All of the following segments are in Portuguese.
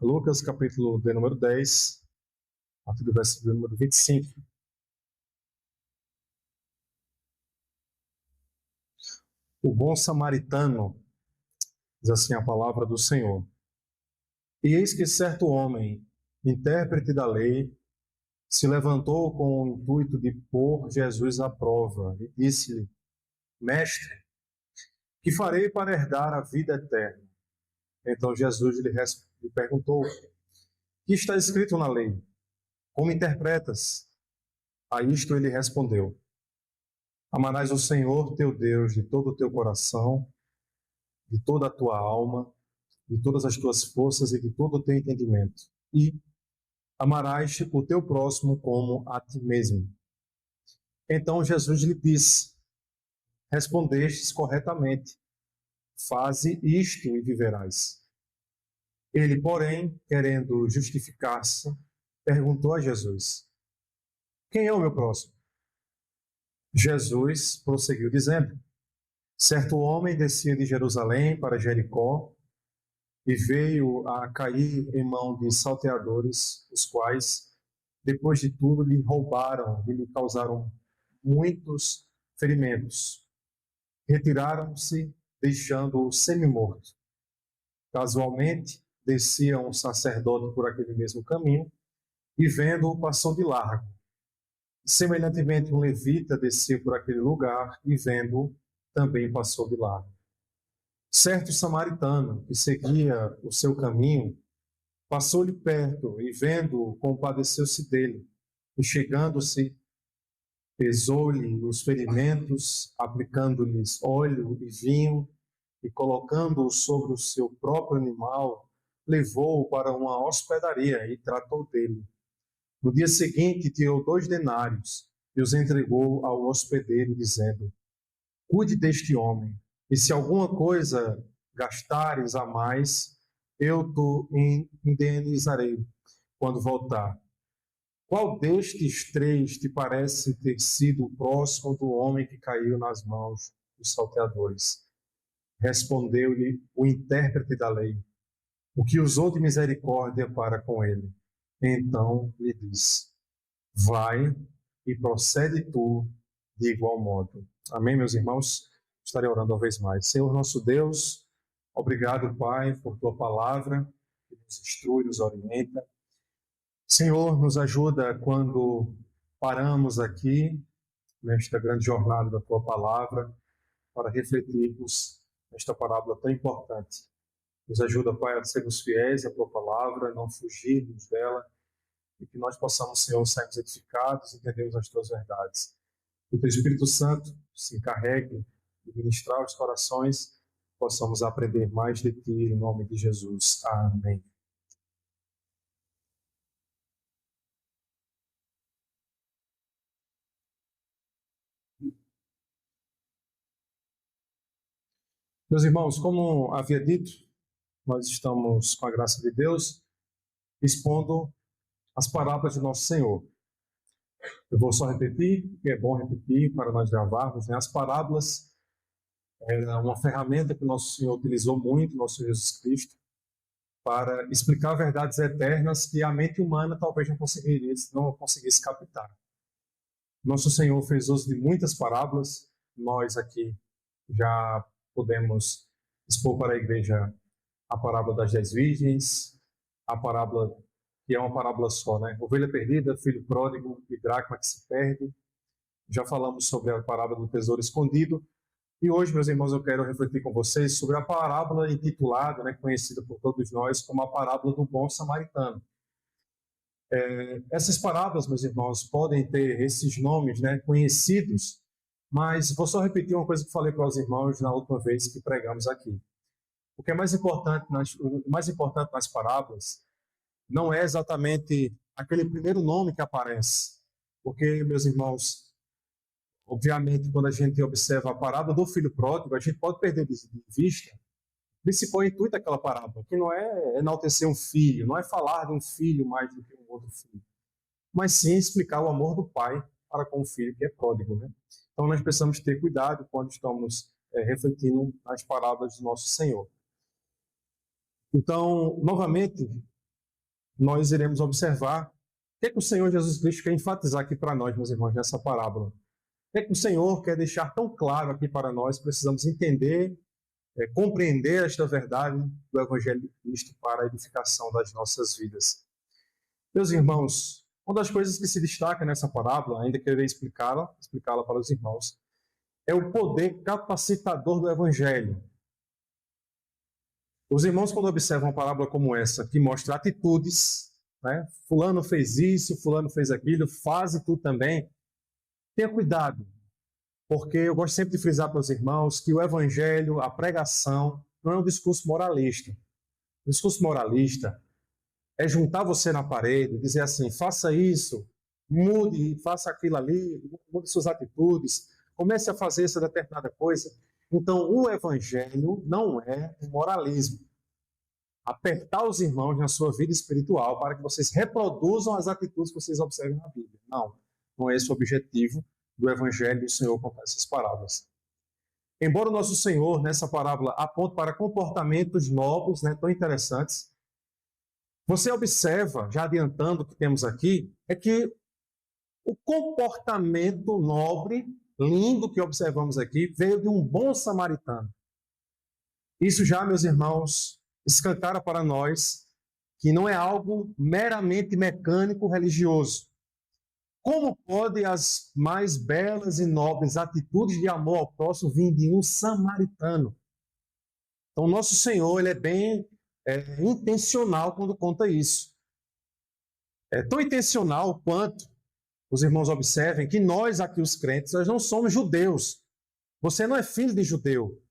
Lucas, capítulo de número 10, a partir do versículo número 25. O bom samaritano, diz assim a palavra do Senhor. E eis que certo homem, intérprete da lei, se levantou com o intuito de pôr Jesus à prova e disse-lhe: Mestre, que farei para herdar a vida eterna? Então Jesus lhe perguntou: que está escrito na lei? Como interpretas? A isto ele respondeu: Amarás o Senhor teu Deus de todo o teu coração, de toda a tua alma, de todas as tuas forças e de todo o teu entendimento. E amarás o teu próximo como a ti mesmo. Então Jesus lhe disse: Respondestes corretamente. Faze isto e viverás. Ele, porém, querendo justificar-se, perguntou a Jesus: Quem é o meu próximo? Jesus prosseguiu dizendo: Certo homem descia de Jerusalém para Jericó e veio a cair em mão de salteadores, os quais, depois de tudo, lhe roubaram e lhe causaram muitos ferimentos. Retiraram-se, deixando-o semi-morto. Casualmente, descia um sacerdote por aquele mesmo caminho e, vendo-o, passou de largo. Semelhantemente, um levita descia por aquele lugar e, vendo-o, também passou de largo. Certo samaritano que seguia o seu caminho passou-lhe perto e, vendo-o, compadeceu-se dele e, chegando-se, pesou-lhe os ferimentos, aplicando-lhes óleo e vinho e, colocando-o sobre o seu próprio animal, levou-o para uma hospedaria e tratou dele. No dia seguinte, tirou 2 denários e os entregou ao hospedeiro, dizendo: Cuide deste homem, e se alguma coisa gastares a mais, eu te indenizarei quando voltar. Qual destes 3 te parece ter sido o próximo do homem que caiu nas mãos dos salteadores? Respondeu-lhe o intérprete da lei: O que usou de misericórdia para com ele. Então lhe disse: Vai e procede tu de igual modo. Amém, meus irmãos? Estarei orando uma vez mais. Senhor nosso Deus, obrigado, Pai, por tua palavra, que nos instrui, nos orienta. Senhor, nos ajuda quando paramos aqui, nesta grande jornada da tua palavra, para refletirmos nesta parábola tão importante. Nos ajuda, Pai, a sermos fiéis à tua palavra, não fugirmos dela, e que nós possamos, Senhor, sermos edificados e entendermos as tuas verdades. Que o teu Espírito Santo se encarregue de ministrar os corações, possamos aprender mais de ti, em nome de Jesus. Amém. Meus irmãos, como havia dito, nós estamos, com a graça de Deus, expondo as parábolas de Nosso Senhor. Eu vou só repetir, porque é bom repetir para nós gravarmos, né? As parábolas era uma ferramenta que Nosso Senhor utilizou muito, Nosso Senhor Jesus Cristo, para explicar verdades eternas que a mente humana talvez não conseguisse captar. Nosso Senhor fez uso de muitas parábolas, nós aqui já podemos expor para a igreja a parábola das 10 virgens, a parábola que é uma parábola só, né? Ovelha perdida, filho pródigo e dracma que se perde. Já falamos sobre a parábola do tesouro escondido. E hoje, meus irmãos, eu quero refletir com vocês sobre a parábola intitulada, né, conhecida por todos nós como a parábola do bom samaritano. Essas parábolas, meus irmãos, podem ter esses nomes, né, conhecidos, mas vou só repetir uma coisa que falei para os irmãos na última vez que pregamos aqui. O que é mais importante nas parábolas não é exatamente aquele primeiro nome que aparece, porque, meus irmãos, obviamente, quando a gente observa a parábola do filho pródigo, a gente pode perder de vista o principal intuito daquela parábola, que não é enaltecer um filho, não é falar de um filho mais do que um outro filho, mas sim explicar o amor do pai para com o filho que é pródigo, né? Então, nós precisamos ter cuidado quando estamos refletindo nas parábolas do nosso Senhor. Então, novamente, nós iremos observar o que é que o Senhor Jesus Cristo quer enfatizar aqui para nós, meus irmãos, nessa parábola. O que é que o Senhor quer deixar tão claro aqui para nós? Precisamos entender, compreender esta verdade do Evangelho de Cristo para a edificação das nossas vidas. Meus irmãos, uma das coisas que se destaca nessa parábola, ainda que eu irei explicá-la para os irmãos, é o poder capacitador do Evangelho. Os irmãos, quando observam uma parábola como essa, que mostra atitudes, né? Fulano fez isso, fulano fez aquilo, faze tu também, tenha cuidado, porque eu gosto sempre de frisar para os irmãos que o Evangelho, a pregação, não é um discurso moralista. O discurso moralista é juntar você na parede, dizer assim, faça isso, mude, faça aquilo ali, mude suas atitudes, comece a fazer essa determinada coisa. Então, o Evangelho não é um moralismo. Apertar os irmãos na sua vida espiritual para que vocês reproduzam as atitudes que vocês observam na Bíblia. Não é esse o objetivo do Evangelho do Senhor com essas parábolas. Embora o nosso Senhor, nessa parábola, aponte para comportamentos novos, né, tão interessantes, você observa, já adiantando o que temos aqui, é que o comportamento nobre, lindo que observamos aqui, veio de um bom samaritano. Isso já, meus irmãos, escancara para nós que não é algo meramente mecânico religioso. Como podem as mais belas e nobres atitudes de amor ao próximo vir de um samaritano? Então, nosso Senhor, ele é bem intencional quando conta isso. É tão intencional quanto os irmãos observem que nós aqui, os crentes, nós não somos judeus. Você não é filho de judeu.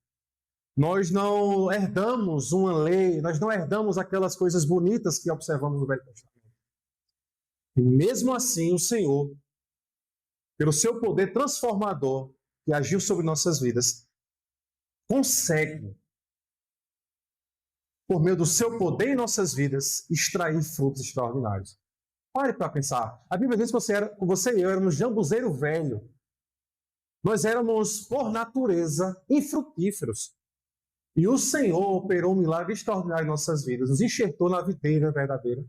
Nós não herdamos uma lei, nós não herdamos aquelas coisas bonitas que observamos no Velho Testamento. E mesmo assim, o Senhor, pelo seu poder transformador que agiu sobre nossas vidas, consegue, por meio do seu poder em nossas vidas, extrair frutos extraordinários. Pare para pensar. A Bíblia diz que você e eu éramos jambuzeiro velho. Nós éramos, por natureza, infrutíferos. E o Senhor operou um milagre extraordinário em nossas vidas, nos enxertou na videira verdadeira.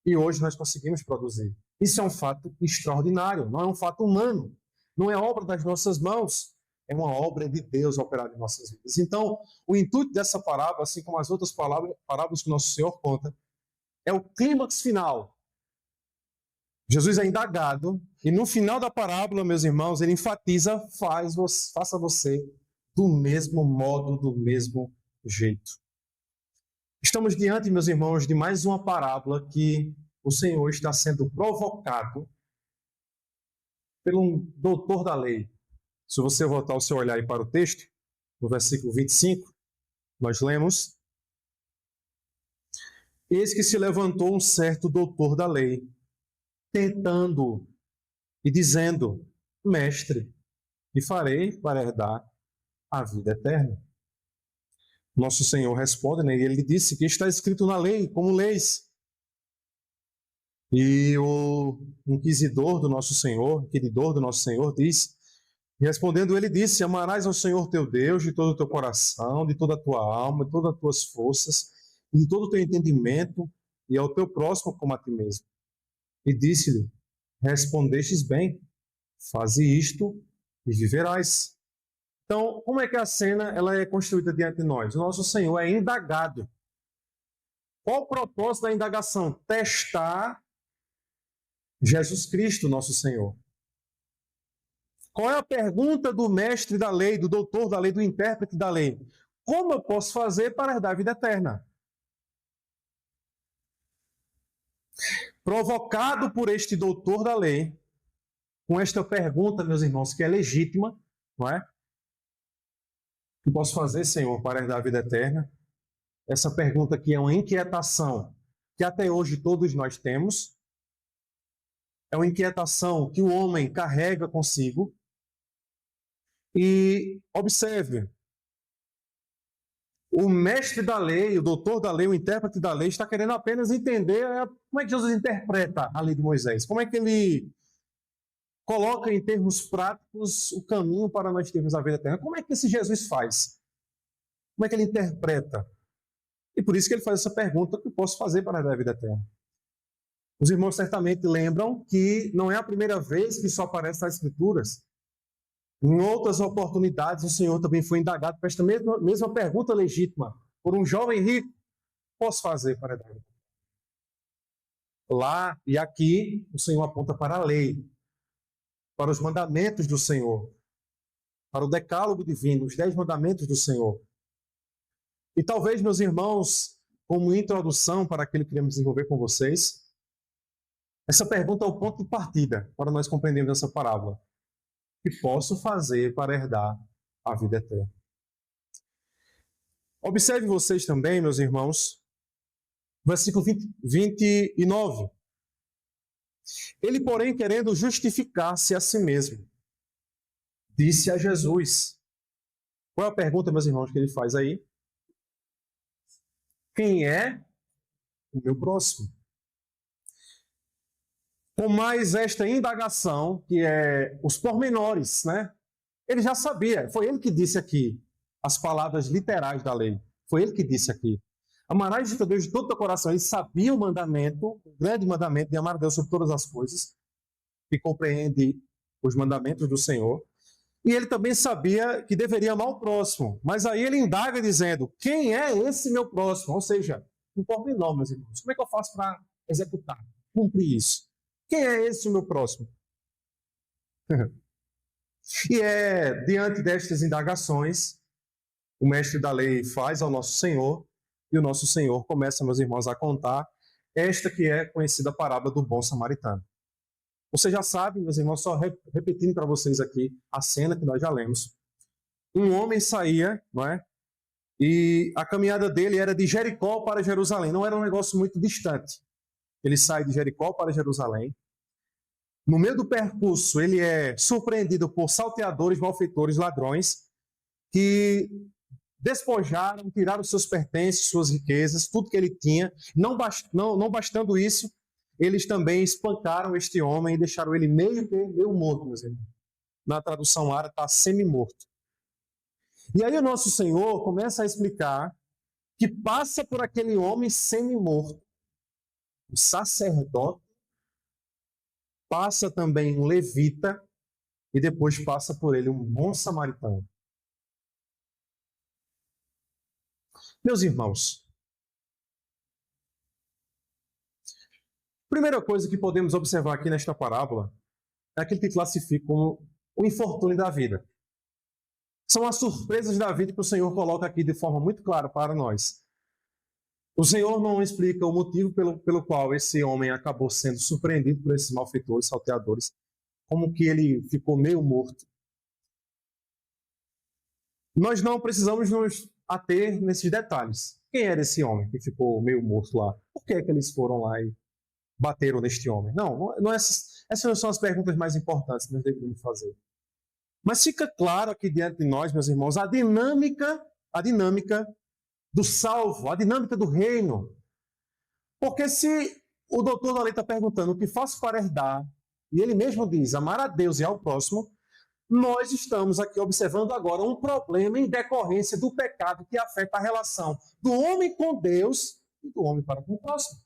E hoje nós conseguimos produzir. Isso é um fato extraordinário, não é um fato humano. Não é obra das nossas mãos, é uma obra de Deus operada em nossas vidas. Então, o intuito dessa parábola, assim como as outras parábolas que o nosso Senhor conta, é o clímax final. Jesus é indagado, e no final da parábola, meus irmãos, ele enfatiza, faça você do mesmo modo, do mesmo jeito. Estamos diante, meus irmãos, de mais uma parábola que o Senhor está sendo provocado pelo doutor da lei. Se você voltar o seu olhar aí para o texto, no versículo 25, nós lemos: eis que se levantou um certo doutor da lei, tentando e dizendo: mestre, que farei para herdar a vida eterna? Nosso Senhor responde, né, e ele disse que está escrito na lei, como leis. E o inquisidor do nosso Senhor, diz, respondendo, ele disse: amarás ao Senhor teu Deus de todo o teu coração, de toda a tua alma, de todas as tuas forças, e de todo o teu entendimento, e ao teu próximo como a ti mesmo. E disse-lhe: respondestes bem, faze isto e viverás. Então, como é que a cena ela é construída diante de nós? O nosso Senhor é indagado. Qual o propósito da indagação? Testar Jesus Cristo, nosso Senhor. Qual é a pergunta do mestre da lei, do doutor da lei, do intérprete da lei? Como eu posso fazer para herdar a vida eterna? Provocado por este doutor da lei, com esta pergunta, meus irmãos, que é legítima, não é? O que posso fazer, Senhor, para herdar a vida eterna? Essa pergunta aqui é uma inquietação que até hoje todos nós temos. É uma inquietação que o homem carrega consigo. E observe, o mestre da lei, o doutor da lei, o intérprete da lei, está querendo apenas entender como é que Jesus interpreta a lei de Moisés. Como é que ele coloca em termos práticos o caminho para nós termos a vida eterna. Como é que esse Jesus faz? Como é que ele interpreta? E por isso que ele faz essa pergunta: o que posso fazer para herdar a vida eterna? Os irmãos certamente lembram que não é a primeira vez que isso aparece nas Escrituras. Em outras oportunidades, o Senhor também foi indagado por esta mesma pergunta legítima, por um jovem rico: o que posso fazer para herdar a vida eterna? Lá e aqui, o Senhor aponta para a lei, para os mandamentos do Senhor, para o decálogo divino, os 10 mandamentos do Senhor. E talvez, meus irmãos, como introdução para aquilo que queremos desenvolver com vocês, essa pergunta é o ponto de partida para nós compreendermos essa parábola. O que posso fazer para herdar a vida eterna? Observe vocês também, meus irmãos, versículo 29. Ele, porém, querendo justificar-se a si mesmo, disse a Jesus. Qual é a pergunta, meus irmãos, que ele faz aí? Quem é o meu próximo? Com mais esta indagação, que é os pormenores, né? Ele já sabia, foi ele que disse aqui as palavras literais da lei. Foi ele que disse aqui: amarás a Deus de todo o teu coração. Ele sabia o mandamento, o grande mandamento de amar a Deus sobre todas as coisas, que compreende os mandamentos do Senhor. E ele também sabia que deveria amar o próximo. Mas aí ele indaga dizendo: quem é esse meu próximo? Ou seja, um pormenor, meus irmãos. Como é que eu faço para executar, cumprir isso? Quem é esse meu próximo? E é diante destas indagações, o mestre da lei faz ao nosso Senhor, e o nosso Senhor começa, meus irmãos, a contar esta que é conhecida parábola do bom samaritano. Você já sabe, meus irmãos, só repetindo para vocês aqui a cena que nós já lemos. Um homem saía, não é? E a caminhada dele era de Jericó para Jerusalém. Não era um negócio muito distante. Ele sai de Jericó para Jerusalém. No meio do percurso, ele é surpreendido por salteadores, malfeitores, ladrões, que despojaram, tiraram seus pertences, suas riquezas, tudo que ele tinha. Não bastando isso, eles também espancaram este homem e deixaram ele meio morto, meus irmãos. Na tradução árabe está semi-morto. E aí o nosso Senhor começa a explicar que passa por aquele homem semi-morto, o sacerdote, passa também um levita e depois passa por ele um bom samaritano. Meus irmãos, primeira coisa que podemos observar aqui nesta parábola é aquilo que classifica como o infortúnio da vida. São as surpresas da vida que o Senhor coloca aqui de forma muito clara para nós. O Senhor não explica o motivo pelo qual esse homem acabou sendo surpreendido por esses malfeitores, salteadores, como que ele ficou meio morto. Nós não precisamos nos ater nesses detalhes. Quem era esse homem que ficou meio morto lá? Por que é que eles foram lá e bateram neste homem? Não essas não são as perguntas mais importantes que nós deveríamos fazer. Mas fica claro aqui diante de nós, meus irmãos, a dinâmica do salvo, a dinâmica do reino. Porque se o doutor da lei está perguntando o que faço para herdar, e ele mesmo diz amar a Deus e ao próximo, nós estamos aqui observando agora um problema em decorrência do pecado que afeta a relação do homem com Deus e do homem para com o próximo.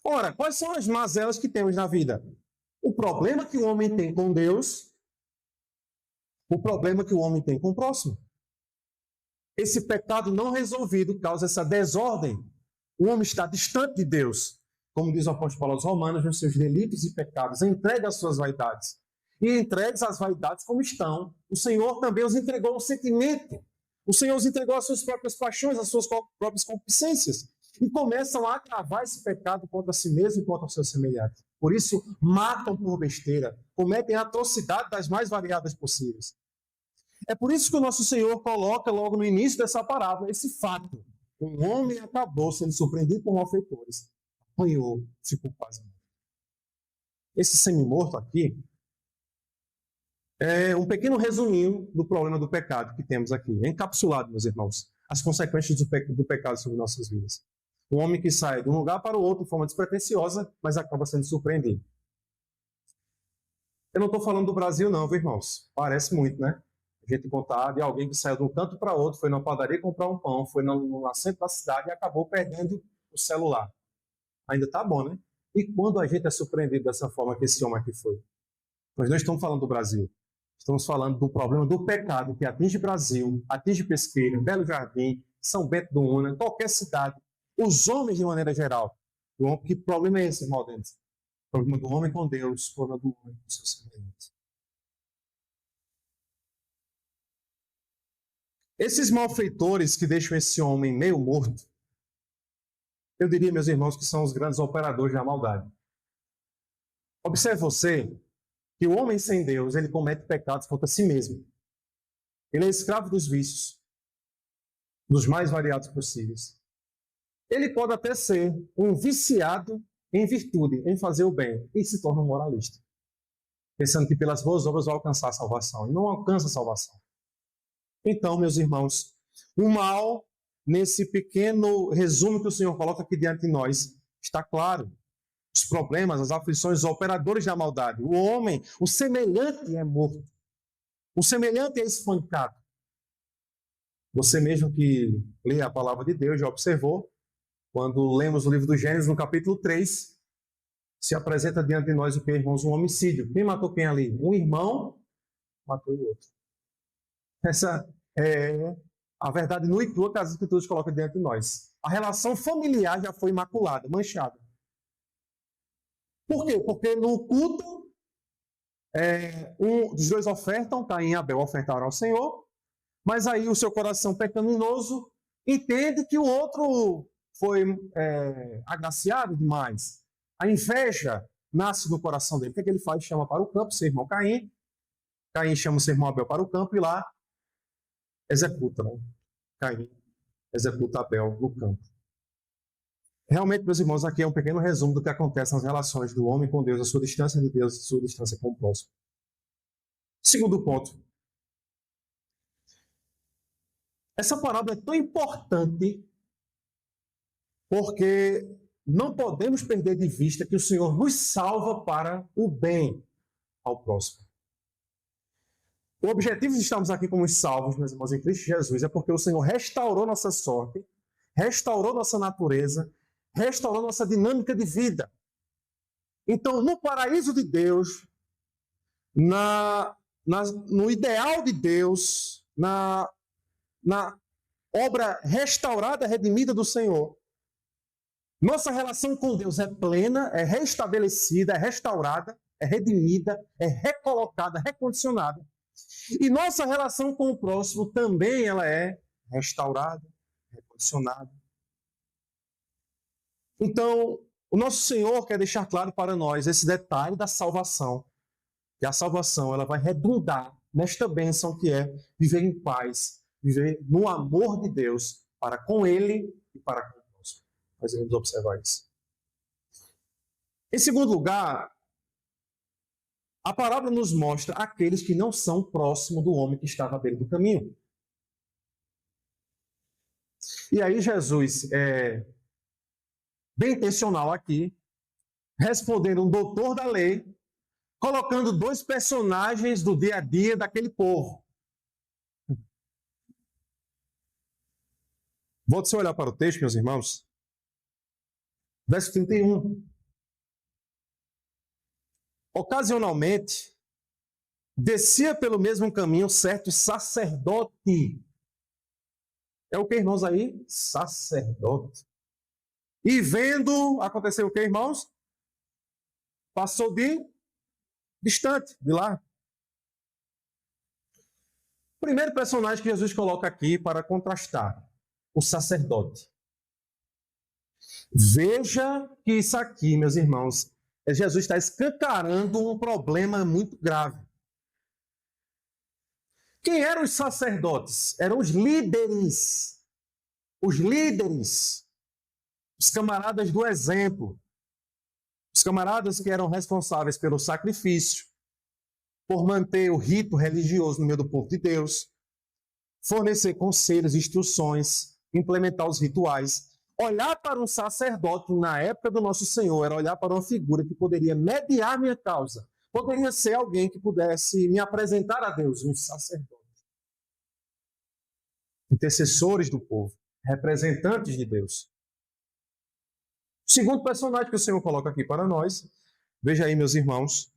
Ora, quais são as mazelas que temos na vida? O problema que o homem tem com Deus, o problema que o homem tem com o próximo. Esse pecado não resolvido causa essa desordem. O homem está distante de Deus. Como diz o apóstolo Paulo aos Romanos, nos seus delitos e pecados, entregue as suas vaidades. E entregues as vaidades como estão. O Senhor também os entregou ao sentimento. O Senhor os entregou às suas próprias paixões, às suas próprias concupiscências. E começam a agravar esse pecado contra si mesmo e contra os seus semelhantes. Por isso, matam por besteira, cometem a atrocidade das mais variadas possíveis. É por isso que o nosso Senhor coloca logo no início dessa parábola esse fato. Um homem acabou sendo surpreendido por malfeitores, apanhou, ficou quase morto. Esse semi-morto aqui é um pequeno resuminho do problema do pecado que temos aqui. É encapsulado, meus irmãos, as consequências do pecado sobre nossas vidas. Um homem que sai de um lugar para o outro de forma despretensiosa, mas acaba sendo surpreendido. Eu não estou falando do Brasil não, viu, irmãos? Parece muito, né? gente contar de alguém que saiu de um canto para outro, foi na padaria comprar um pão, foi no centro da cidade e acabou perdendo o celular. Ainda está bom, né? E quando a gente é surpreendido dessa forma que esse homem aqui foi? Nós não estamos falando do Brasil. Estamos falando do problema do pecado que atinge Brasil, atinge Pesqueira, Belo Jardim, São Bento do Una, qualquer cidade. Os homens, de maneira geral. Que problema é esse, irmão Denis? O problema do homem com Deus, o problema do homem com seus semelhantes. Esses malfeitores que deixam esse homem meio morto, eu diria, meus irmãos, que são os grandes operadores da maldade. Observe você que o homem sem Deus, ele comete pecados contra si mesmo. Ele é escravo dos vícios, dos mais variados possíveis. Ele pode até ser um viciado em virtude, em fazer o bem, e se torna um moralista, pensando que pelas boas obras vai alcançar a salvação, e não alcança a salvação. Então, meus irmãos, o mal, nesse pequeno resumo que o Senhor coloca aqui diante de nós, está claro. Os problemas, as aflições, os operadores da maldade. O homem, o semelhante é morto. O semelhante é espancado. Você mesmo que lê a palavra de Deus já observou, quando lemos o livro do Gênesis, no capítulo 3, se apresenta diante de nós o que, irmãos? Um homicídio. Quem matou quem ali? Um irmão matou o outro. Essa é a verdade nua e crua que as Escrituras colocam diante de nós. A relação familiar já foi imaculada, manchada. Por quê? Porque no culto, um dos dois ofertam, Caim e Abel ofertaram ao Senhor, mas aí o seu coração pecaminoso entende que o outro foi agraciado demais. A inveja nasce no coração dele. O que é que ele faz? Chama para o campo seu irmão Caim. Caim chama o seu irmão Abel para o campo e lá executa, né? Caim executa Abel no campo. Realmente, meus irmãos, aqui é um pequeno resumo do que acontece nas relações do homem com Deus, a sua distância de Deus, a sua distância com o próximo. Segundo ponto. Essa parábola é tão importante porque não podemos perder de vista que o Senhor nos salva para o bem ao próximo. O objetivo de estarmos aqui como salvos, meus irmãos, em Cristo Jesus, é porque o Senhor restaurou nossa sorte, restaurou nossa natureza, restaurou nossa dinâmica de vida. Então, no paraíso de Deus, no ideal de Deus, na obra restaurada, redimida do Senhor, nossa relação com Deus é plena, é restabelecida, é restaurada, é redimida, é recolocada, recondicionada. E nossa relação com o próximo também ela é restaurada, recondicionada. Então, o nosso Senhor quer deixar claro para nós esse detalhe da salvação. Que a salvação ela vai redundar nesta bênção que é viver em paz, viver no amor de Deus para com Ele e para com o próximo. Nós vamos observar isso. Em segundo lugar, a parábola nos mostra aqueles que não são próximos do homem que estava à beira do caminho. E aí Jesus bem intencional aqui, respondendo um doutor da lei, colocando dois personagens do dia a dia daquele povo. Volte a olhar para o texto, meus irmãos. Verso 31. Ocasionalmente, descia pelo mesmo caminho certo sacerdote. É o que, irmãos, aí? Sacerdote. E vendo, aconteceu o que, irmãos? Passou distante, de lá. Primeiro personagem que Jesus coloca aqui para contrastar, o sacerdote. Veja que isso aqui, meus irmãos, Jesus está escancarando um problema muito grave. Quem eram os sacerdotes? Eram os líderes. Os líderes. Os camaradas do exemplo. Os camaradas que eram responsáveis pelo sacrifício, por manter o rito religioso no meio do povo de Deus, fornecer conselhos, instruções, implementar os rituais. Olhar para um sacerdote na época do nosso Senhor era olhar para uma figura que poderia mediar minha causa. Poderia ser alguém que pudesse me apresentar a Deus, um sacerdote. intercessores do povo, representantes de Deus. O segundo personagem que o Senhor coloca aqui para nós, veja aí, meus irmãos,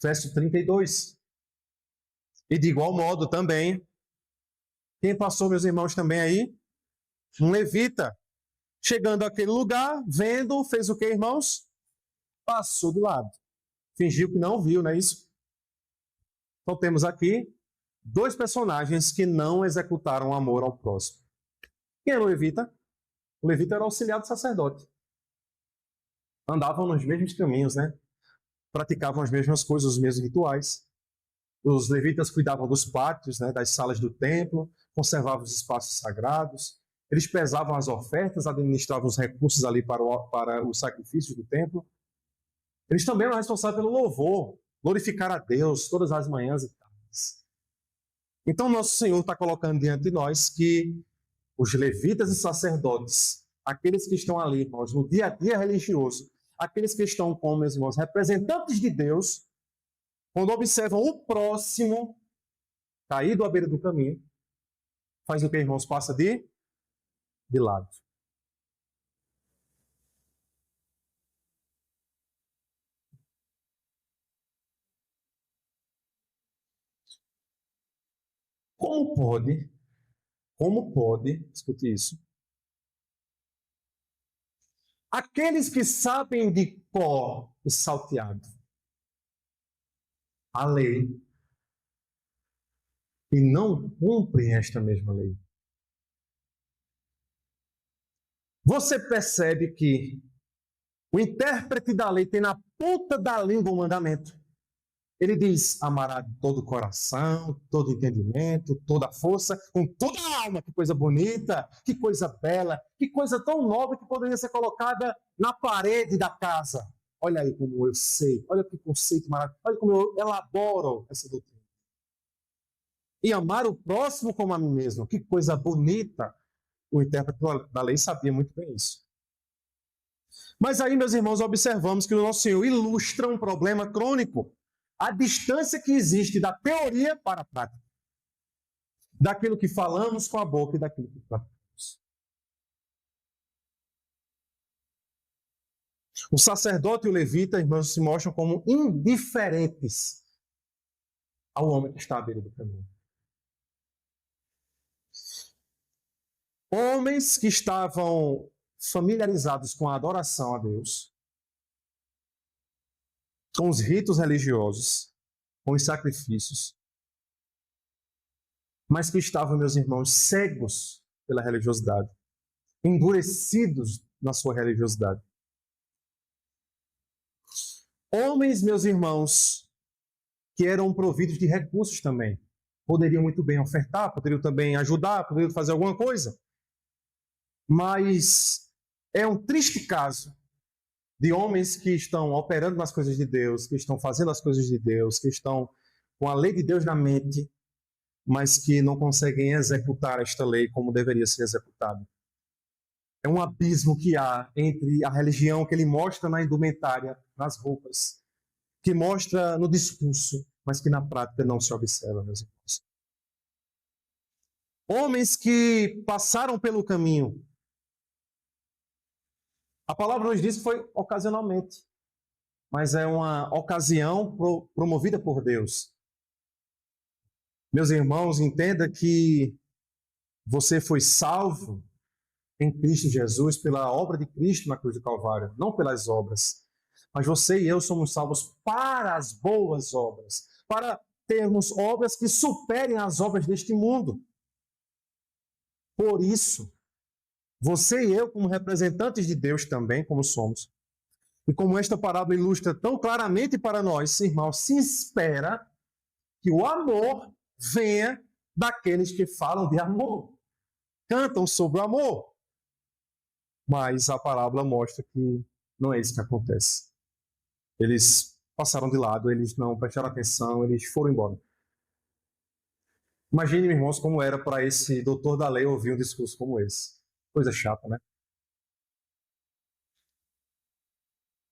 verso 32. E de igual modo também, quem passou, meus irmãos, também aí? Um levita. Chegando àquele lugar, vendo, fez o que, irmãos? Passou de lado. Fingiu que não viu, não é isso? Então temos aqui dois personagens que não executaram amor ao próximo. Quem era o levita? O levita era auxiliar do sacerdote. Andavam nos mesmos caminhos, né? Praticavam as mesmas coisas, os mesmos rituais. Os levitas cuidavam dos pátios, né, das salas do templo, conservavam os espaços sagrados. Eles pesavam as ofertas, administravam os recursos ali para os sacrifícios do templo. Eles também eram responsáveis pelo louvor, glorificar a Deus todas as manhãs e tardes. Então, nosso Senhor está colocando diante de nós que os levitas e sacerdotes, aqueles que estão ali, irmãos, no dia a dia religioso, aqueles que estão como, meus irmãos, representantes de Deus, quando observam o próximo caído à beira do caminho, faz o que, irmãos? Passa de lado. Como pode, escute isso, aqueles que sabem de cor e salteado a lei e não cumprem esta mesma lei? Você percebe que o intérprete da lei tem na ponta da língua o mandamento. Ele diz: amará de todo o coração, todo entendimento, toda a força, com toda a alma. Que coisa bonita, que coisa bela, que coisa tão nova que poderia ser colocada na parede da casa. Olha aí como eu sei, olha que conceito maravilhoso, olha como eu elaboro essa doutrina. E amar o próximo como a mim mesmo, que coisa bonita. O intérprete da lei sabia muito bem isso. Mas aí, meus irmãos, observamos que o nosso Senhor ilustra um problema crônico. A distância que existe da teoria para a prática. Daquilo que falamos com a boca e daquilo que praticamos. O sacerdote e o levita, irmãos, se mostram como indiferentes ao homem que está à beira do caminho. Homens que estavam familiarizados com a adoração a Deus, com os ritos religiosos, com os sacrifícios, mas que estavam, meus irmãos, cegos pela religiosidade, endurecidos na sua religiosidade. Homens, meus irmãos, que eram providos de recursos também, poderiam muito bem ofertar, poderiam também ajudar, poderiam fazer alguma coisa. Mas é um triste caso de homens que estão operando nas coisas de Deus, que estão fazendo as coisas de Deus, que estão com a lei de Deus na mente, mas que não conseguem executar esta lei como deveria ser executada. É um abismo que há entre a religião que ele mostra na indumentária, nas roupas, que mostra no discurso, mas que na prática não se observa, meus irmãos. Homens que passaram pelo caminho. A palavra nos diz que foi ocasionalmente, mas é uma ocasião promovida por Deus. Meus irmãos, entenda que você foi salvo em Cristo Jesus pela obra de Cristo na cruz do Calvário, não pelas obras. Mas você e eu somos salvos para as boas obras, para termos obras que superem as obras deste mundo. Por isso, você e eu, como representantes de Deus também, como somos, e como esta parábola ilustra tão claramente para nós, irmãos, se espera que o amor venha daqueles que falam de amor, cantam sobre o amor. Mas a parábola mostra que não é isso que acontece. Eles passaram de lado, eles não prestaram atenção, eles foram embora. Imagine, irmãos, como era para esse doutor da lei ouvir um discurso como esse. Coisa chata, né?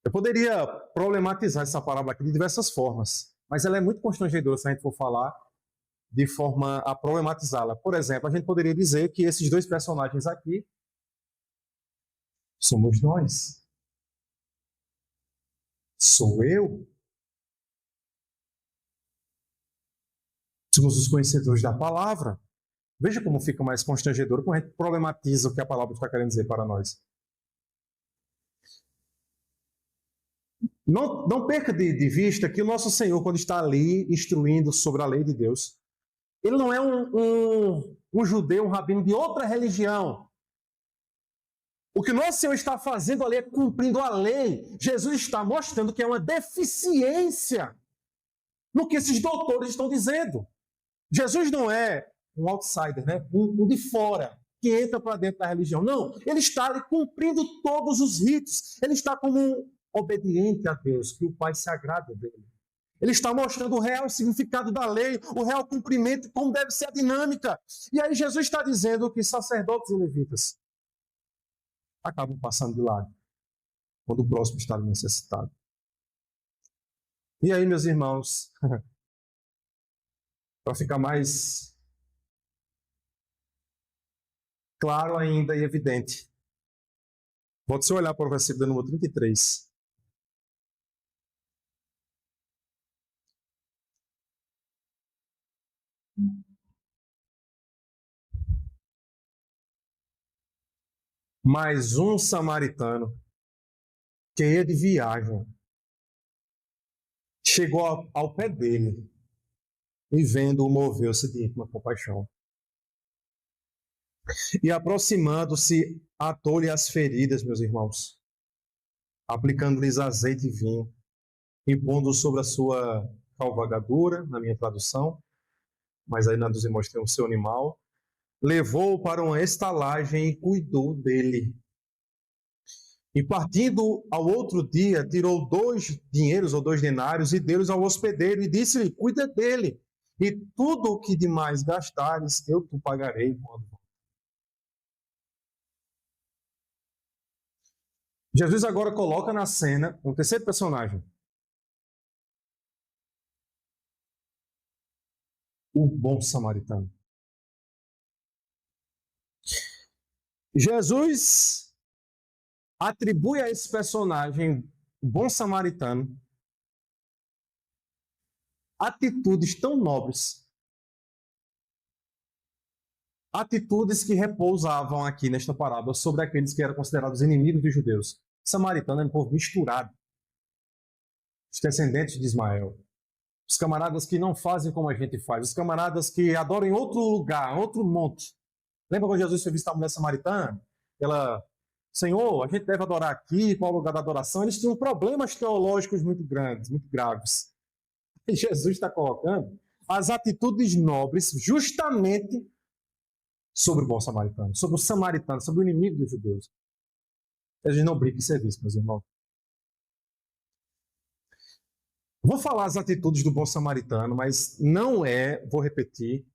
Eu poderia problematizar essa parábola aqui de diversas formas, mas ela é muito constrangedora se a gente for falar de forma a problematizá-la. Por exemplo, a gente poderia dizer que esses dois personagens aqui somos nós. Sou eu. Somos os conhecedores da palavra. Veja como fica mais constrangedor quando a gente problematiza o que a palavra está querendo dizer para nós. Não perca de vista que o nosso Senhor, quando está ali instruindo sobre a lei de Deus, ele não é um judeu, um rabino de outra religião. O que nosso Senhor está fazendo ali é cumprindo a lei. Jesus está mostrando que é uma deficiência no que esses doutores estão dizendo. Jesus não é um outsider, né? Um de fora, que entra para dentro da religião. Não, ele está ali cumprindo todos os ritos. Ele está como um obediente a Deus, que o Pai se agrada dele. Ele está mostrando o real significado da lei, o real cumprimento, como deve ser a dinâmica. E aí Jesus está dizendo que sacerdotes e levitas acabam passando de lado, quando o próximo está necessitado. E aí, meus irmãos, para ficar mais claro ainda e evidente, volte a olhar para o versículo número 33. Mais um samaritano que ia de viagem chegou ao pé dele e vendo-o moveu-se de íntima compaixão. E aproximando-se, atou-lhe as feridas, meus irmãos, aplicando-lhes azeite e vinho, e pondo sobre a sua cavalgadura, na minha tradução, mas aí na dos irmãos tem o seu animal, levou-o para uma estalagem e cuidou dele. E partindo ao outro dia, tirou 2 dinheiros ou 2 denários e deu-os ao hospedeiro e disse-lhe, cuida dele, e tudo o que demais gastares, eu te pagarei quando. Jesus agora coloca na cena um terceiro personagem. O bom samaritano. Jesus atribui a esse personagem, o bom samaritano, atitudes tão nobres, atitudes que repousavam aqui nesta parábola sobre aqueles que eram considerados inimigos dos judeus. Samaritano é um povo misturado, os descendentes de Ismael, os camaradas que não fazem como a gente faz, os camaradas que adoram em outro lugar, outro monte. Lembra quando Jesus foi visitar a mulher samaritana? Ela, Senhor, a gente deve adorar aqui, qual é o lugar da adoração? Eles tinham problemas teológicos muito grandes, muito graves. E Jesus está colocando as atitudes nobres justamente sobre o bom samaritano, sobre o samaritano, sobre o inimigo dos judeus. A gente não brinca em serviço, meus irmãos. Vou falar as atitudes do bom samaritano, mas não é, vou repetir,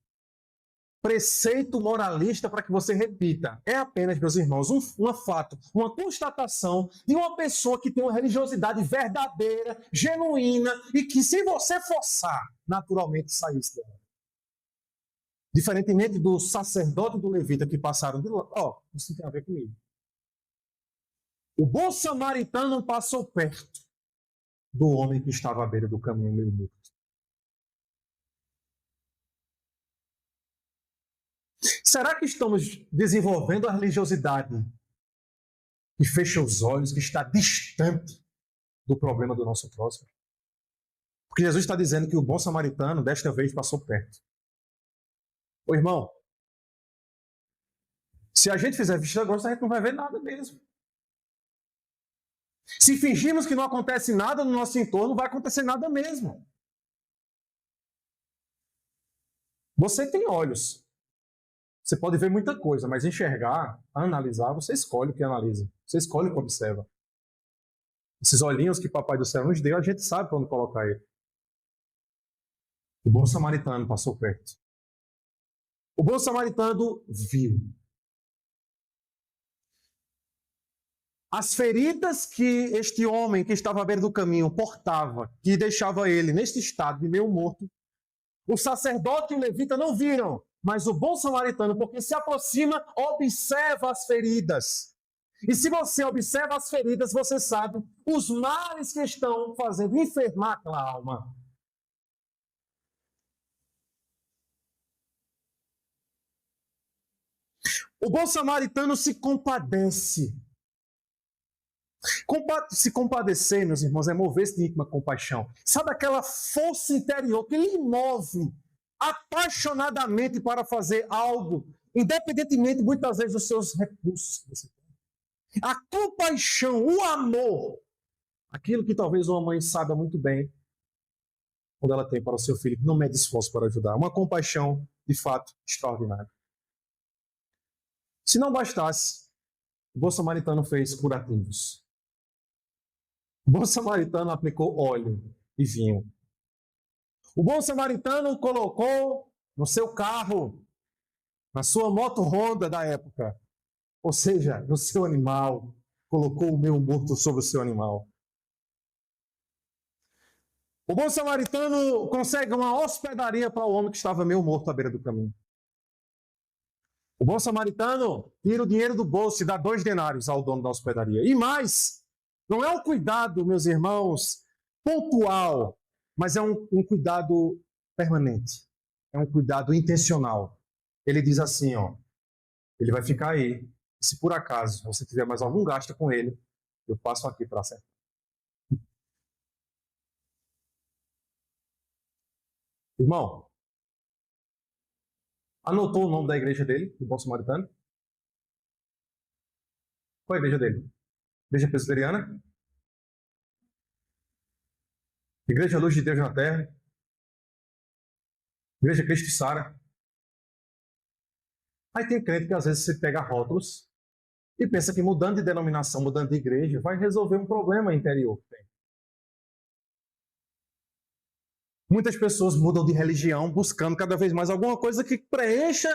preceito moralista para que você repita. É apenas, meus irmãos, um fato, uma constatação de uma pessoa que tem uma religiosidade verdadeira, genuína e que, se você forçar, naturalmente saísse dela. Diferentemente do sacerdote e do levita que passaram de lá. Isso tem a ver comigo. O bom samaritano passou perto do homem que estava à beira do caminho meio morto. Será que estamos desenvolvendo a religiosidade que fecha os olhos, que está distante do problema do nosso próximo? Porque Jesus está dizendo que o bom samaritano, desta vez, passou perto. Ô irmão, se a gente fizer vista grossa, a gente não vai ver nada mesmo. Se fingirmos que não acontece nada no nosso entorno, não vai acontecer nada mesmo. Você tem olhos. Você pode ver muita coisa, mas enxergar, analisar, você escolhe o que analisa. Você escolhe o que observa. Esses olhinhos que Papai do Céu nos deu, a gente sabe para onde colocar ele. O bom samaritano passou perto. O bom samaritano viu. As feridas que este homem que estava à beira do caminho portava, que deixava ele neste estado de meio morto, O sacerdote e o levita não viram, mas o bom samaritano, porque se aproxima, observa as feridas. E se você observa as feridas, você sabe os males que estão fazendo enfermar aquela alma. O bom samaritano se compadece. Se compadecer, meus irmãos, é mover-se de íntima compaixão. Sabe aquela força interior que lhe move apaixonadamente para fazer algo, independentemente, muitas vezes, dos seus recursos que você tem. A compaixão, o amor, aquilo que talvez uma mãe saiba muito bem quando ela tem para o seu filho, que não mede esforço para ajudar. Uma compaixão, de fato, extraordinária. Se não bastasse, o bom samaritano fez curativos. O bom samaritano aplicou óleo e vinho. O bom samaritano colocou no seu carro, na sua moto Honda da época, ou seja, no seu animal, colocou o meu morto sobre o seu animal. O bom samaritano consegue uma hospedaria para o homem que estava meio morto à beira do caminho. O bom samaritano tira o dinheiro do bolso e dá 2 denários ao dono da hospedaria. E mais, não é um cuidado, meus irmãos, pontual, mas é um cuidado permanente. É um cuidado intencional. Ele diz assim, ele vai ficar aí. Se por acaso você tiver mais algum gasto com ele, eu passo aqui para acertar. Irmão, anotou o nome da igreja dele, do bom samaritano? Qual é a igreja dele? Igreja Presbiteriana? Igreja Luz de Deus na Terra? Igreja Cristo e Sara? Aí tem crente que às vezes você pega rótulos e pensa que mudando de denominação, mudando de igreja, vai resolver um problema interior que tem. Muitas pessoas mudam de religião buscando cada vez mais alguma coisa que preencha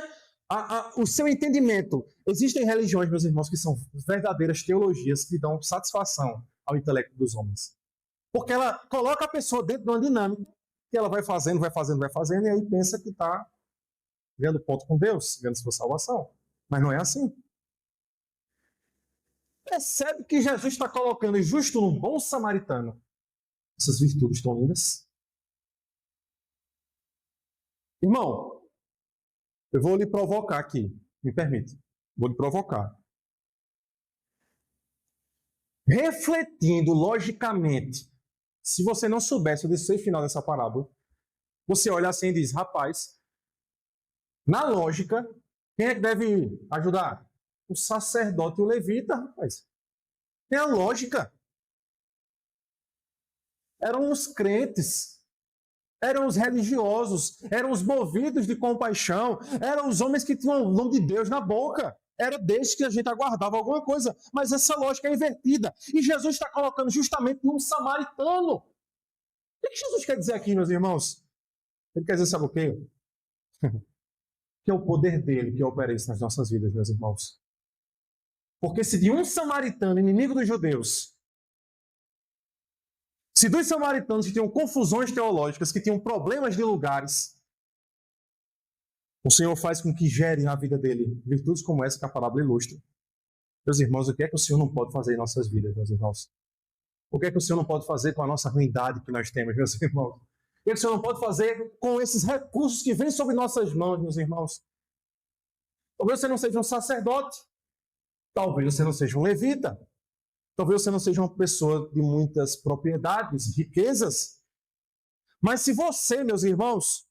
o seu entendimento. Existem religiões, meus irmãos, que são verdadeiras teologias que dão satisfação ao intelecto dos homens. Porque ela coloca a pessoa dentro de uma dinâmica que ela vai fazendo, e aí pensa que está ganhando ponto com Deus, ganhando sua salvação. Mas não é assim. Percebe que Jesus está colocando justo no bom samaritano essas virtudes tão lindas? Irmão, eu vou lhe provocar aqui, me permite. Vou lhe provocar. Refletindo logicamente, se você não soubesse o desfecho final dessa parábola, você olha assim e diz, rapaz, na lógica, quem é que deve ajudar? O sacerdote e o levita, rapaz. É a lógica. Eram os crentes, eram os religiosos, eram os movidos de compaixão, eram os homens que tinham o nome de Deus na boca. Era desde que a gente aguardava alguma coisa. Mas essa lógica é invertida. E Jesus está colocando justamente um samaritano. O que Jesus quer dizer aqui, meus irmãos? Ele quer dizer, sabe o quê? Que é o poder dele que opera isso nas nossas vidas, meus irmãos. Porque se de um samaritano, inimigo dos judeus, se dos samaritanos que tinham confusões teológicas, que tinham problemas de lugares, o Senhor faz com que gere na vida dele virtudes como essa que a parábola ilustra. Meus irmãos, o que é que o Senhor não pode fazer em nossas vidas, meus irmãos? O que é que o Senhor não pode fazer com a nossa ruindade que nós temos, meus irmãos? O que é que o Senhor não pode fazer com esses recursos que vêm sobre nossas mãos, meus irmãos? Talvez você não seja um sacerdote. Talvez você não seja um levita. Talvez você não seja uma pessoa de muitas propriedades, riquezas. Mas se você, meus irmãos,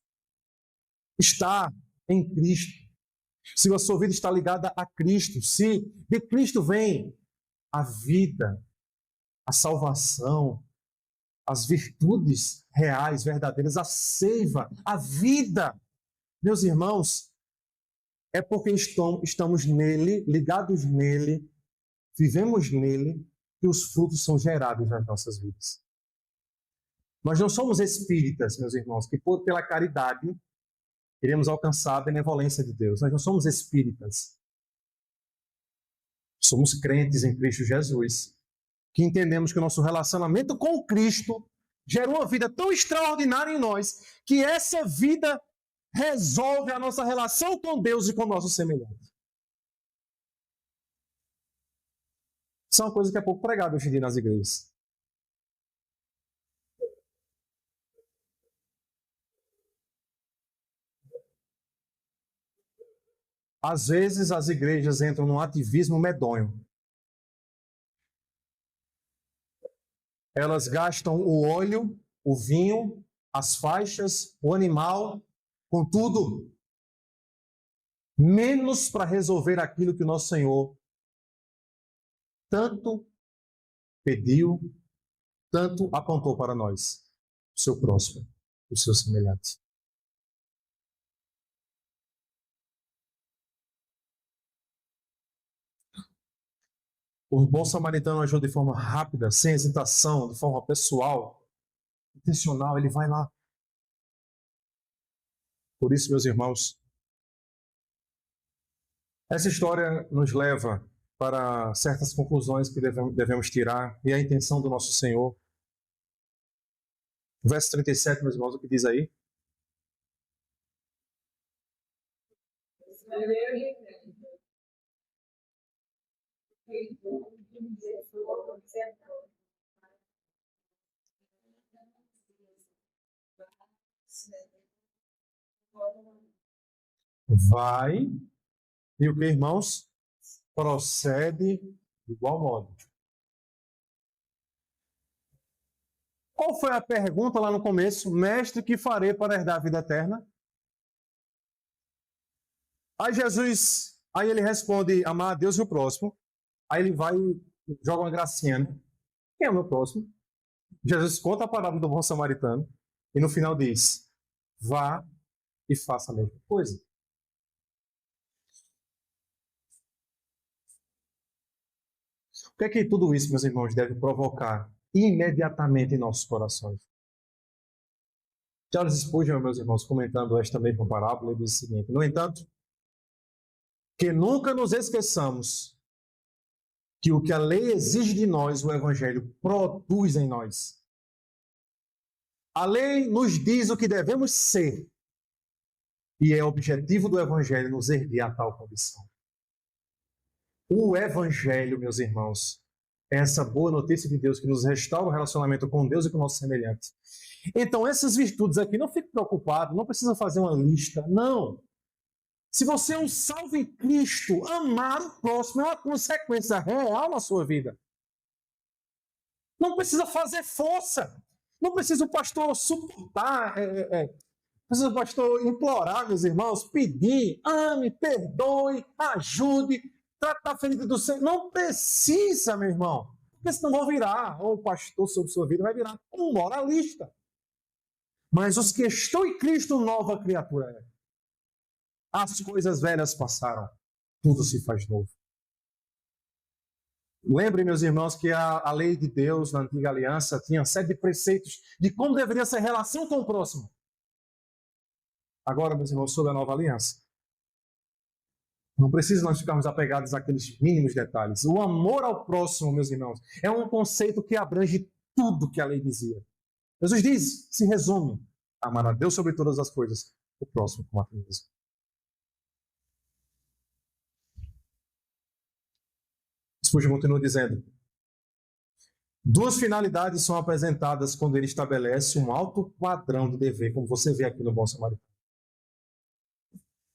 está em Cristo, se a sua vida está ligada a Cristo, se de Cristo vem a vida, a salvação, as virtudes reais, verdadeiras, a seiva, a vida, meus irmãos, é porque estamos nele, ligados nele, vivemos nele, que os frutos são gerados nas nossas vidas. Nós não somos espíritas, meus irmãos, que pela caridade iremos alcançar a benevolência de Deus. Nós não somos espíritas. Somos crentes em Cristo Jesus, que entendemos que o nosso relacionamento com Cristo gera uma vida tão extraordinária em nós, que essa vida resolve a nossa relação com Deus e com o nosso semelhante. Isso é uma coisa que é pouco pregada hoje em dia nas igrejas. Às vezes as igrejas entram num ativismo medonho. Elas gastam o óleo, o vinho, as faixas, o animal, com tudo, menos para resolver aquilo que o nosso Senhor tanto pediu, tanto apontou para nós, o seu próximo, o seu semelhante. O bom samaritano ajuda de forma rápida, sem hesitação, de forma pessoal, intencional, ele vai lá. Por isso, meus irmãos, essa história nos leva para certas conclusões que devemos tirar, e a intenção do nosso Senhor. Verso 37, meus irmãos, o que diz aí? Vai, e o que, irmãos? Procede de igual modo. Qual foi a pergunta lá no começo? Mestre, que farei para herdar a vida eterna? Aí ele responde, amar a Deus e o próximo. Aí ele vai e joga uma gracinha, né? Quem é o meu próximo? Jesus conta a parábola do bom samaritano e no final diz, vá e faça a mesma coisa. O que é que tudo isso, meus irmãos, deve provocar imediatamente em nossos corações? Charles Spurgeon, meus irmãos, comentando esta mesma parábola, ele diz o seguinte, no entanto, que nunca nos esqueçamos que o que a lei exige de nós, o Evangelho produz em nós. A lei nos diz o que devemos ser, e é objetivo do Evangelho nos erguer a tal condição. O Evangelho, meus irmãos, é essa boa notícia de Deus que nos restaura o relacionamento com Deus e com o nosso semelhante. Então, essas virtudes aqui, não fique preocupado, não precisa fazer uma lista, não. Se você é um salvo em Cristo, amar o próximo é uma consequência real na sua vida. Não precisa fazer força. Não precisa o pastor suportar, precisa o pastor implorar, meus irmãos, pedir, ame, perdoe, ajude, trata a ferida do Senhor. Não precisa, meu irmão. Porque senão vão virar, ou o pastor sobre sua vida vai virar um moralista. Mas os que estão em Cristo, nova criatura é. As coisas velhas passaram, tudo se faz novo. Lembrem, meus irmãos, que a lei de Deus na antiga aliança tinha 7 preceitos de como deveria ser a relação com o próximo. Agora, meus irmãos, sobre a nova aliança, não precisa nós ficarmos apegados àqueles mínimos detalhes. O amor ao próximo, meus irmãos, é um conceito que abrange tudo que a lei dizia. Jesus diz, se resume, amar a Deus sobre todas as coisas, o próximo como a ti mesmo. Spurgeon continua dizendo, 2 finalidades são apresentadas quando ele estabelece um alto padrão de dever, como você vê aqui no Bom Samaritano.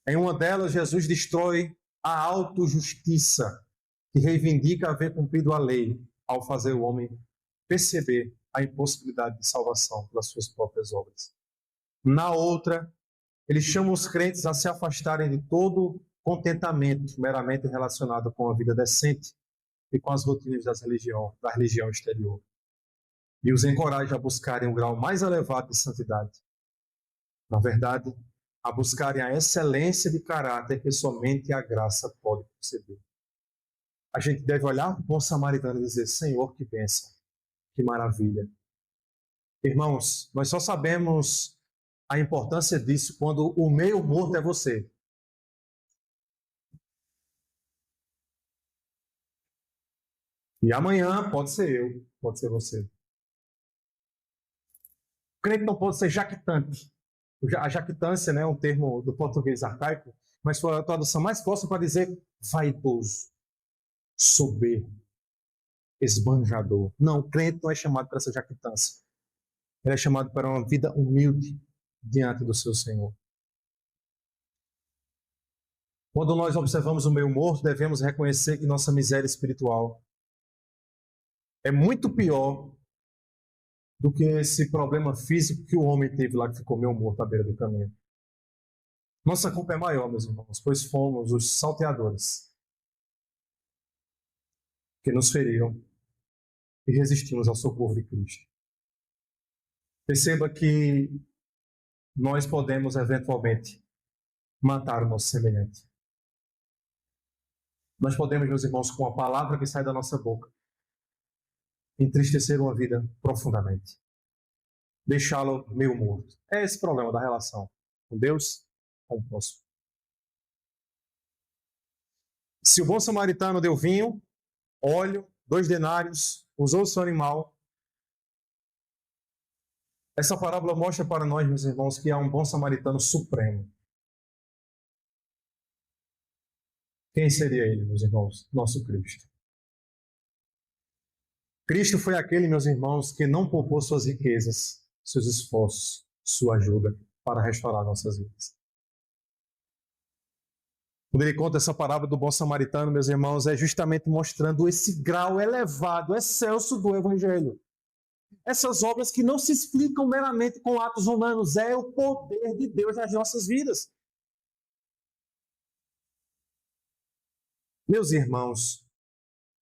Em uma delas, Jesus destrói a autojustiça, que reivindica haver cumprido a lei, ao fazer o homem perceber a impossibilidade de salvação pelas suas próprias obras. Na outra, ele chama os crentes a se afastarem de todo contentamento meramente relacionado com a vida decente e com as rotinas da religião exterior. E os encoraja a buscarem um grau mais elevado de santidade. Na verdade, a buscarem a excelência de caráter que somente a graça pode conceder. A gente deve olhar para o bom samaritano e dizer, Senhor, que bênção, que maravilha. Irmãos, nós só sabemos a importância disso quando o meio morto é você. E amanhã pode ser eu, pode ser você. O crente não pode ser jactante. A jactância, né, é um termo do português arcaico, mas foi a tradução mais próxima para dizer vaidoso, soberbo, esbanjador. Não, o crente não é chamado para essa jactância. Ele é chamado para uma vida humilde diante do seu Senhor. Quando nós observamos o meio morto, devemos reconhecer que nossa miséria espiritual é muito pior do que esse problema físico que o homem teve lá, que ficou meio morto à beira do caminho. Nossa culpa é maior, meus irmãos, pois fomos os salteadores que nos feriram e resistimos ao socorro de Cristo. Perceba que nós podemos, eventualmente, matar o nosso semelhante. Nós podemos, meus irmãos, com a palavra que sai da nossa boca, entristecer uma vida profundamente. Deixá-lo meio morto. É esse o problema da relação com Deus, com o próximo. Se o bom samaritano deu vinho, óleo, 2 denários, usou o seu animal, essa parábola mostra para nós, meus irmãos, que há um bom samaritano supremo. Quem seria ele, meus irmãos? Nosso Cristo. Cristo foi aquele, meus irmãos, que não poupou suas riquezas, seus esforços, sua ajuda para restaurar nossas vidas. Quando ele conta essa parábola do bom samaritano, meus irmãos, é justamente mostrando esse grau elevado, excelso do Evangelho. Essas obras que não se explicam meramente com atos humanos, é o poder de Deus nas nossas vidas. Meus irmãos,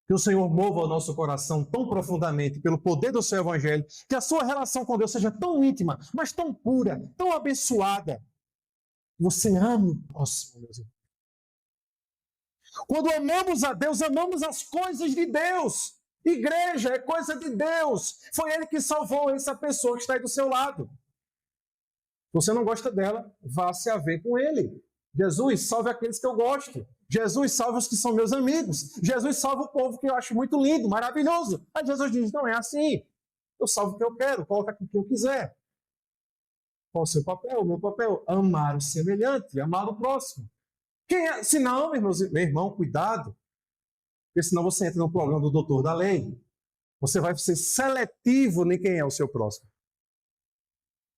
que o Senhor mova o nosso coração tão profundamente pelo poder do seu Evangelho, que a sua relação com Deus seja tão íntima, mas tão pura, tão abençoada. Você ama o próximo, meus irmãos. Quando amamos a Deus, amamos as coisas de Deus. Igreja é coisa de Deus. Foi Ele que salvou essa pessoa que está aí do seu lado. Se você não gosta dela, vá se haver com Ele. Jesus, salve aqueles que eu gosto. Jesus, salve os que são meus amigos. Jesus, salva o povo que eu acho muito lindo, maravilhoso. Aí Jesus diz, não é assim. Eu salvo o que eu quero, coloca aqui o que eu quiser. Qual o seu papel? O meu papel? Amar o semelhante, amar o próximo. Quem é? Se não, meu irmão, cuidado. Porque senão você entra no programa do doutor da lei. Você vai ser seletivo em quem é o seu próximo.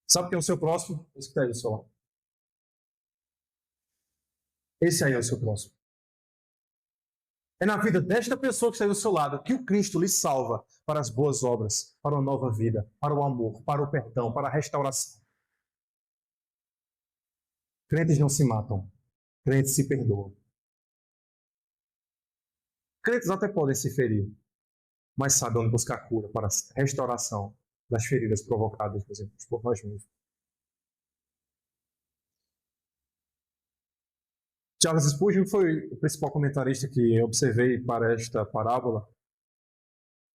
Sabe quem é o seu próximo? Esse que está aí do seu lado. Esse aí é o seu próximo. É na vida desta pessoa que está aí do seu lado que o Cristo lhe salva para as boas obras, para uma nova vida, para o amor, para o perdão, para a restauração. Crentes não se matam. Crentes se perdoam. Crentes até podem se ferir, mas sabem onde buscar cura para a restauração das feridas provocadas, por exemplo, por nós mesmos. Charles Spurgeon foi o principal comentarista que eu observei para esta parábola.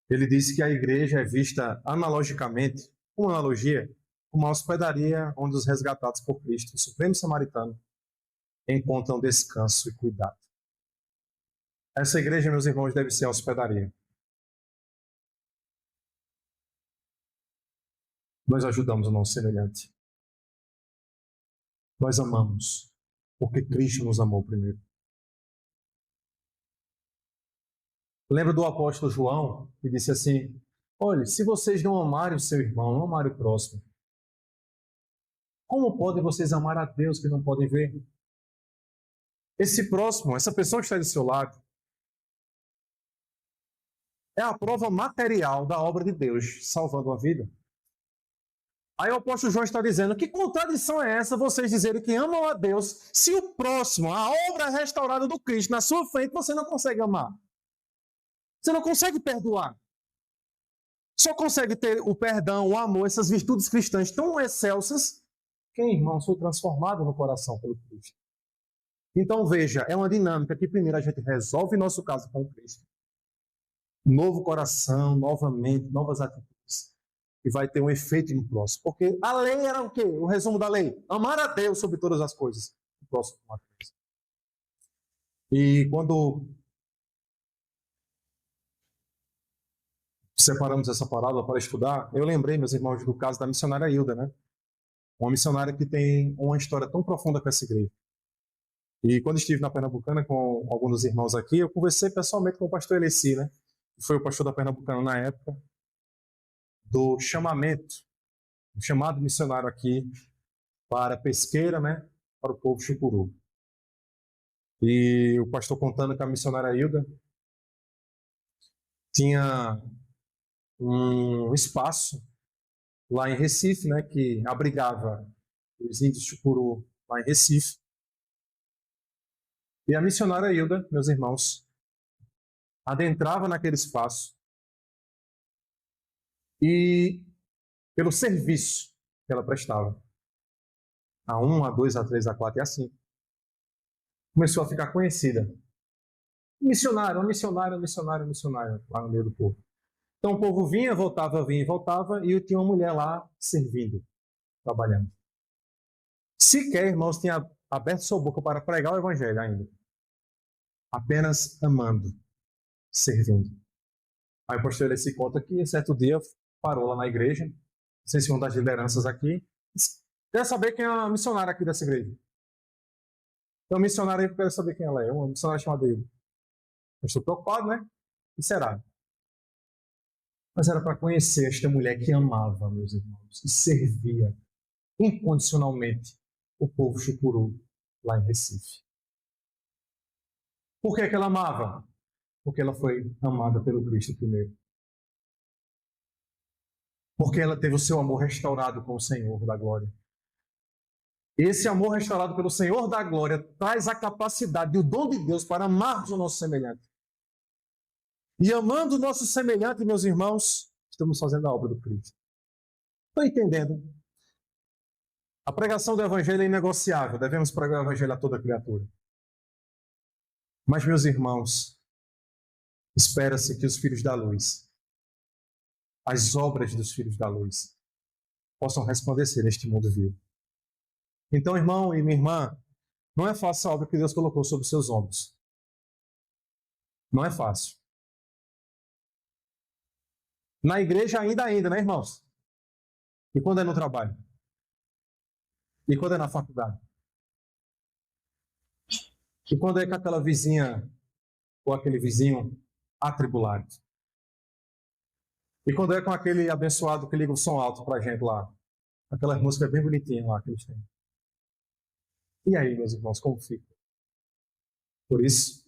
Ele disse que a igreja é vista analogicamente, uma analogia, como uma hospedaria onde os resgatados por Cristo, o Supremo Samaritano, encontram descanso e cuidado. Essa igreja, meus irmãos, deve ser a hospedaria. Nós ajudamos o nosso semelhante. Nós amamos, porque Cristo nos amou primeiro. Lembra do apóstolo João, que disse assim, olha, se vocês não amarem o seu irmão, não amarem o próximo, como podem vocês amar a Deus que não podem ver? Esse próximo, essa pessoa que está do seu lado, é a prova material da obra de Deus salvando a vida. Aí o apóstolo João está dizendo, que contradição é essa vocês dizerem que amam a Deus, se o próximo, a obra restaurada do Cristo na sua frente, você não consegue amar? Você não consegue perdoar. Só consegue ter o perdão, o amor, essas virtudes cristãs tão excelsas, quem, irmãos, foi transformado no coração pelo Cristo. Então, veja, é uma dinâmica que primeiro a gente resolve nosso caso com Cristo. Novo coração, novamente, novas atitudes. E vai ter um efeito no próximo. Porque a lei era o quê? O resumo da lei. Amar a Deus sobre todas as coisas. O próximo amar a Deus. E quando separamos essa parábola para estudar, eu lembrei, meus irmãos, do caso da missionária Hilda, né? Uma missionária que tem uma história tão profunda com essa igreja. E quando estive na Pernambucana com alguns dos irmãos aqui, eu conversei pessoalmente com o pastor Eleci, né? Que foi o pastor da Pernambucana na época, do chamamento, do chamado missionário aqui para Pesqueira, né? Para o povo chucuru. E o pastor contando que a missionária Hilda tinha um espaço lá em Recife, né? Que abrigava os índios chucuru lá em Recife. E a missionária Hilda, meus irmãos, adentrava naquele espaço e, pelo serviço que ela prestava, A1, A2, A3, A4 e assim, começou a ficar conhecida. Missionária, uma missionária, missionária, missionária, lá no meio do povo. Então o povo vinha e voltava, e eu tinha uma mulher lá servindo, trabalhando. Sequer, irmãos, tinha aberto sua boca para pregar o evangelho ainda. Apenas amando, servindo. Aí o pastor ele se conta que certo dia parou lá na igreja, não sei se uma das lideranças aqui, quer saber quem é a missionária aqui dessa igreja. Então, missionária, eu quero saber quem ela é, uma missionária chamada Hilda. Eu estou preocupado, né? O que será? Mas era para conhecer esta mulher que amava, meus irmãos, e servia incondicionalmente o povo chucuru lá em Recife. Por que ela amava? Porque ela foi amada pelo Cristo primeiro. Porque ela teve o seu amor restaurado com o Senhor da glória. Esse amor restaurado pelo Senhor da glória traz a capacidade e o dom de Deus para amarmos o nosso semelhante. E amando o nosso semelhante, meus irmãos, estamos fazendo a obra do Cristo. Estão entendendo? A pregação do Evangelho é inegociável. Devemos pregar o Evangelho a toda criatura. Mas, meus irmãos, espera-se que os filhos da luz, as obras dos filhos da luz, possam resplandecer neste mundo vil. Então, irmão e minha irmã, não é fácil a obra que Deus colocou sobre os seus ombros. Não é fácil. Na igreja ainda, né, irmãos? E quando é no trabalho? E quando é na faculdade? E quando é com aquela vizinha ou aquele vizinho atribulado? E quando é com aquele abençoado que liga o som alto pra gente lá? Aquelas músicas bem bonitinhas lá que eles têm. E aí, meus irmãos, como fica? Por isso,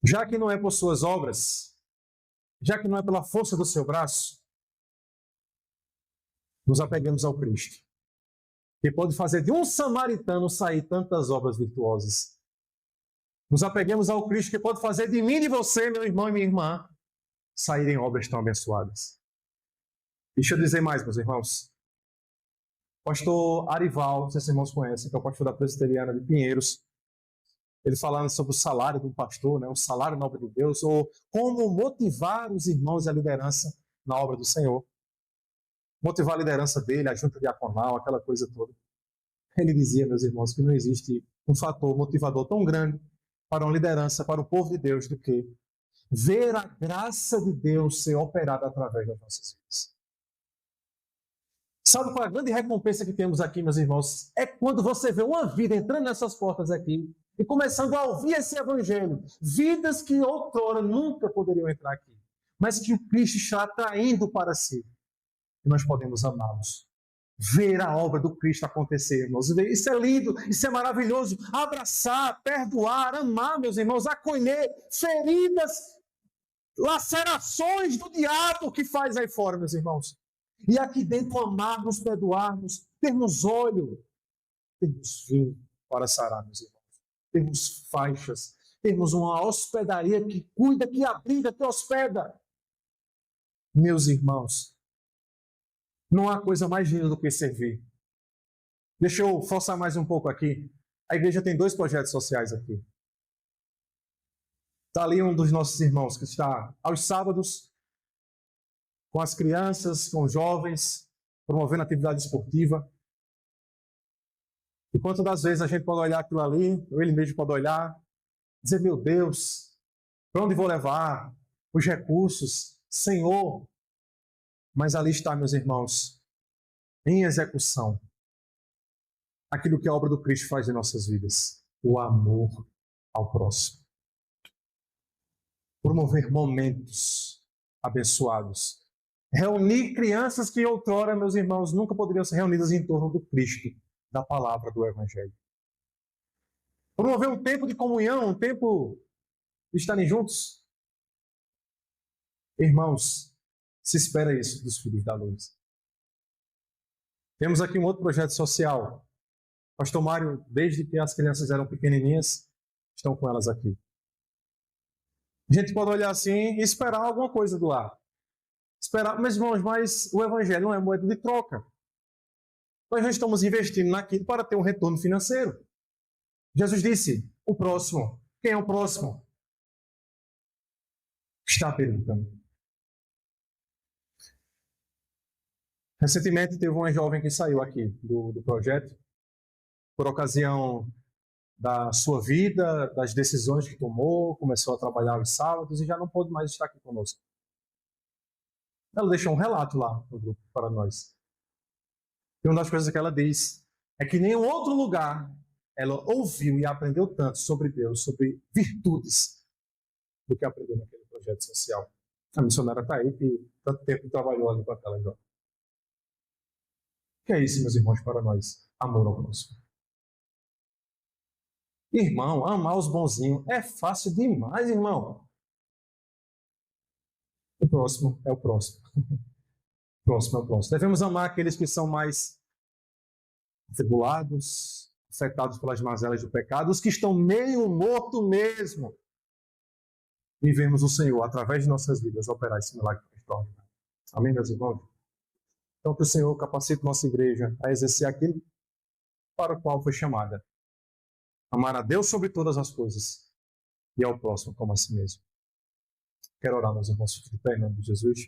já que não é por suas obras, já que não é pela força do seu braço, nos apegamos ao Cristo, que pode fazer de um samaritano sair tantas obras virtuosas. Nos apeguemos ao Cristo, que pode fazer de mim e de você, meu irmão e minha irmã, saírem obras tão abençoadas. Deixa eu dizer mais, meus irmãos. Pastor Arival, vocês irmãos conhecem, que é o pastor da Presbiteriana de Pinheiros, ele falando sobre o salário do pastor, né, o salário na obra de Deus, ou como motivar os irmãos e a liderança na obra do Senhor. Motivar a liderança dele, a junta diaconal, aquela coisa toda. Ele dizia, meus irmãos, que não existe um fator motivador tão grande para uma liderança, para o povo de Deus, do que ver a graça de Deus ser operada através das nossas vidas. Sabe qual é a grande recompensa que temos aqui, meus irmãos? É quando você vê uma vida entrando nessas portas aqui e começando a ouvir esse evangelho. Vidas que outrora nunca poderiam entrar aqui, mas que o Cristo está atraindo para si. E nós podemos amá-los. Ver a obra do Cristo acontecer, irmãos. Isso é lindo, isso é maravilhoso. Abraçar, perdoar, amar, meus irmãos, acolher feridas, lacerações do diabo que faz aí fora, meus irmãos. E aqui dentro amarmos, perdoarmos, termos óleo, termos vinho para sarar, meus irmãos. Termos faixas, termos uma hospedaria que cuida, que abriga, que hospeda. Meus irmãos, não há coisa mais linda do que servir. Deixa eu forçar mais um pouco aqui. A igreja tem 2 projetos sociais aqui. Está ali um dos nossos irmãos que está aos sábados com as crianças, com os jovens, promovendo atividade esportiva. E quantas das vezes a gente pode olhar aquilo ali, ou ele mesmo pode olhar, dizer, meu Deus, para onde vou levar os recursos? Senhor, mas ali está, meus irmãos, em execução, aquilo que a obra do Cristo faz em nossas vidas, o amor ao próximo. Promover momentos abençoados. Reunir crianças que outrora, meus irmãos, nunca poderiam ser reunidas em torno do Cristo, da palavra do Evangelho. Promover um tempo de comunhão, um tempo de estarem juntos. Irmãos, se espera isso dos filhos da luz. Temos aqui um outro projeto social. Pastor Mário, desde que as crianças eram pequenininhas, estão com elas aqui. A gente pode olhar assim e esperar alguma coisa do lar. Esperar, meus irmãos, mas o Evangelho não é moeda de troca. Nós não estamos investindo naquilo para ter um retorno financeiro. Jesus disse, o próximo. Quem é o próximo? Está perguntando. Recentemente teve uma jovem que saiu aqui do projeto, por ocasião da sua vida, das decisões que tomou, começou a trabalhar aos sábados e já não pôde mais estar aqui conosco. Ela deixou um relato lá no grupo para nós. E uma das coisas que ela diz é que em nenhum outro lugar ela ouviu e aprendeu tanto sobre Deus, sobre virtudes, do que aprendeu naquele projeto social. A missionária está aí, que tanto tempo trabalhou ali com aquela jovem. O que é isso, meus irmãos, para nós? Amor ao próximo. Irmão, amar os bonzinhos é fácil demais, irmão. O próximo é o próximo. O próximo é o próximo. Devemos amar aqueles que são mais atribulados, afetados pelas mazelas do pecado, os que estão meio morto mesmo. E vemos o Senhor, através de nossas vidas, operar esse milagre extraordinário. Amém, meus irmãos? Então, que o Senhor capacite nossa igreja a exercer aquilo para o qual foi chamada. Amar a Deus sobre todas as coisas e ao próximo como a si mesmo. Quero orar, meus irmãos, em nome de Jesus.